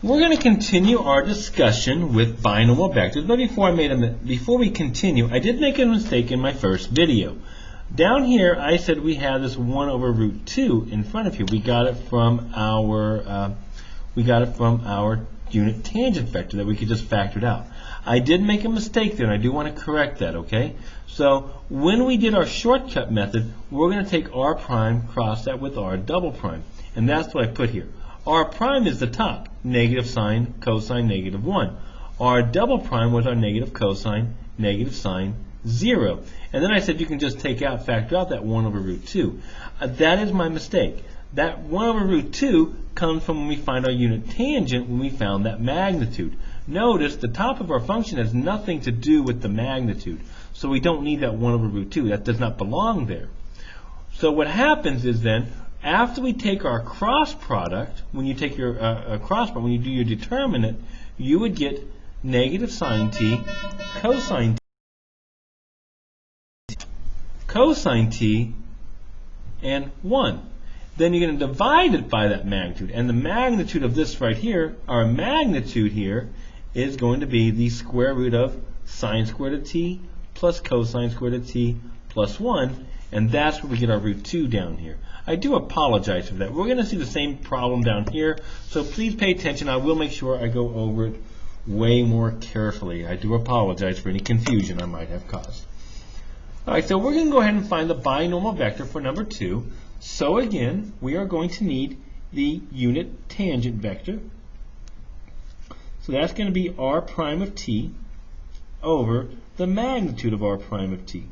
We're going to continue our discussion with binomial vectors, but before we continue, I did make a mistake in my first video. Down here, I said we have this 1 over root 2 in front of here. We got it from our unit tangent vector that we could just factor it out. I did make a mistake there, and I do want to correct that, okay? So when we did our shortcut method, we're going to take r prime, cross that with r double prime, and that's what I put here. R prime is the top, negative sine, cosine, negative 1. R double prime was our negative cosine, negative sine, 0. And then I said you can just factor out that 1 over root 2. That is my mistake. That 1 over root 2 comes from when we find our unit tangent, when we found that magnitude. Notice the top of our function has nothing to do with the magnitude. So we don't need that 1 over root 2. That does not belong there. So what happens is then, after we take our cross product, when you take your when you do your determinant, you would get negative sine t, cosine t, and 1. Then you're going to divide it by that magnitude. And the magnitude of this right here, our magnitude here, is going to be the square root of sine squared of t plus cosine squared of t plus 1. And that's where we get our root 2 down here. I do apologize for that. We're going to see the same problem down here, so please pay attention. I will make sure I go over it way more carefully. I do apologize for any confusion I might have caused. All right, so we're going to go ahead and find the binomial vector for number 2. So again, we are going to need the unit tangent vector. So that's going to be r prime of t over the magnitude of r prime of t.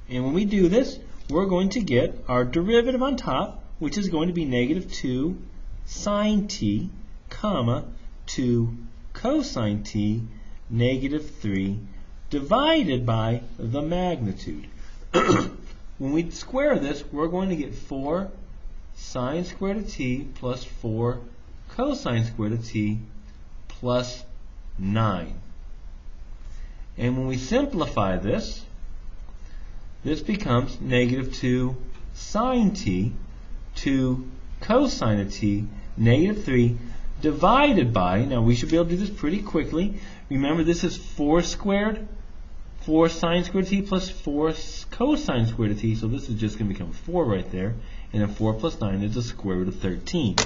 And when we do this, we're going to get our derivative on top, which is going to be negative 2 sine t, comma, 2 cosine t, negative 3, divided by the magnitude. When we square this, we're going to get 4 sine squared of t plus 4 cosine squared of t plus 9. And when we simplify this, this becomes negative 2 sine t, 2 cosine of t, negative 3, divided by, now we should be able to do this pretty quickly. Remember, this is 4 squared, 4 sine squared t plus 4 cosine squared of t, so this is just going to become 4 right there. And then 4 plus 9 is the square root of 13.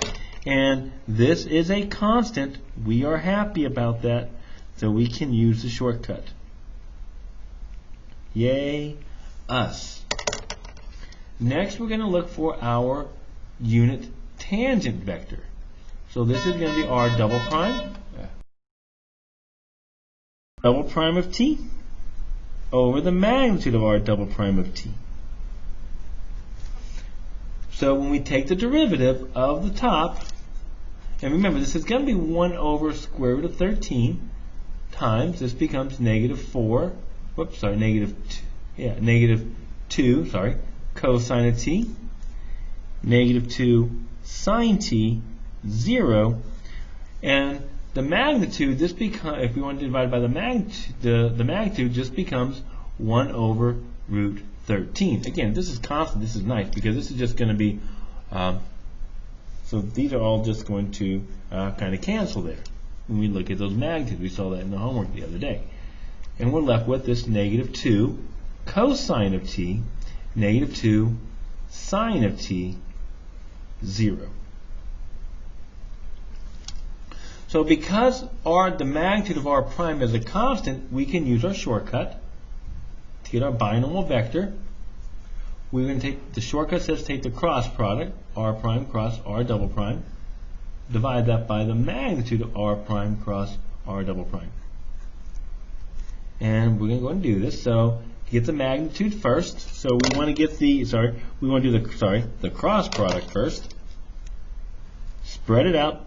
And this is a constant. We are happy about that, so we can use the shortcut. Yay us. Next, we're going to look for our unit tangent vector. So this is going to be r double prime of t over the magnitude of r double prime of t. So when we take the derivative of the top, and remember this is going to be 1 over square root of 13 times, this becomes negative 4, whoops, sorry, negative 2, cosine of t, negative 2 sine t, 0, and the magnitude, this becomes, if we want to divide by the magnitude, the magnitude just becomes 1 over root 13. Again, this is constant. This is nice because this is just going to be, so these are all just going to kind of cancel there when we look at those magnitudes. We saw that in the homework the other day. And we're left with this negative 2 cosine of t, negative 2 sine of t, 0. So because the magnitude of r prime is a constant, we can use our shortcut to get our binomial vector. We're going to take, the shortcut says take the cross product, r prime cross r double prime, divide that by the magnitude of r prime cross r double prime. And we're going to go and do this. So get the magnitude first. So we want to get the, we want to do the cross product first. Spread it out,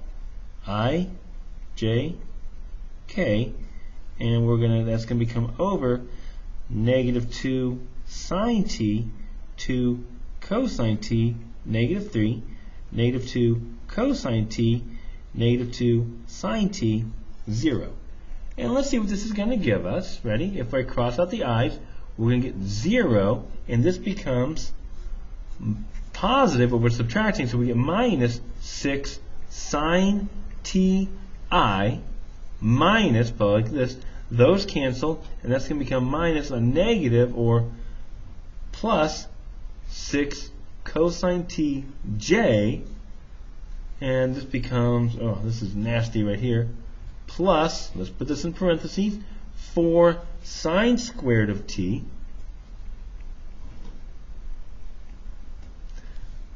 I, J, K, and that's going to become over negative 2 sine t, 2 cosine t, negative 3, negative 2 cosine t, negative 2 sine t, 0. And let's see what this is going to give us. Ready? If I cross out the i's, we're going to get 0, and this becomes positive, but we're subtracting, so we get minus 6 sine ti minus, but like this, those cancel, and that's going to become minus a negative or plus 6 cosine tj, and this becomes, oh, this is nasty right here, plus, let's put this in parentheses, 4 sine squared of t.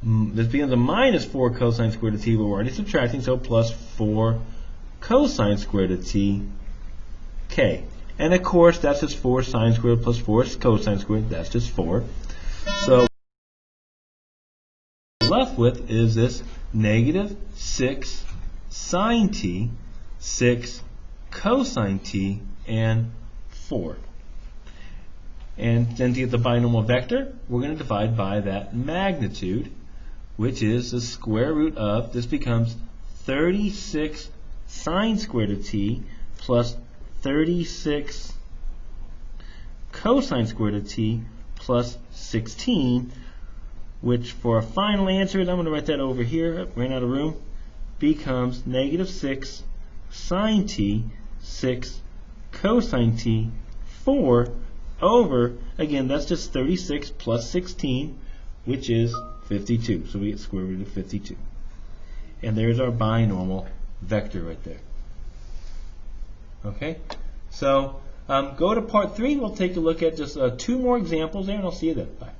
This becomes a minus 4 cosine squared of t, but we're already subtracting, so plus 4 cosine squared of t k. And of course, that's just 4 sine squared plus 4 cosine squared. That's just 4. So what we're left with is this negative 6 sine t, 6 cosine t, and 4. And then to get the binomial vector, we're going to divide by that magnitude, which is the square root of, this becomes 36 sine squared of t plus 36 cosine squared of t plus 16, which for a final answer, I'm going to write that over here, ran out of room, becomes negative 6 sine t, 6 cosine t, 4 over, again, that's just 36 plus 16, which is 52. So we get square root of 52. And there's our binomial vector right there. Okay? So go to part 3. We'll take a look at just 2 more examples there, and I'll see you then. Bye.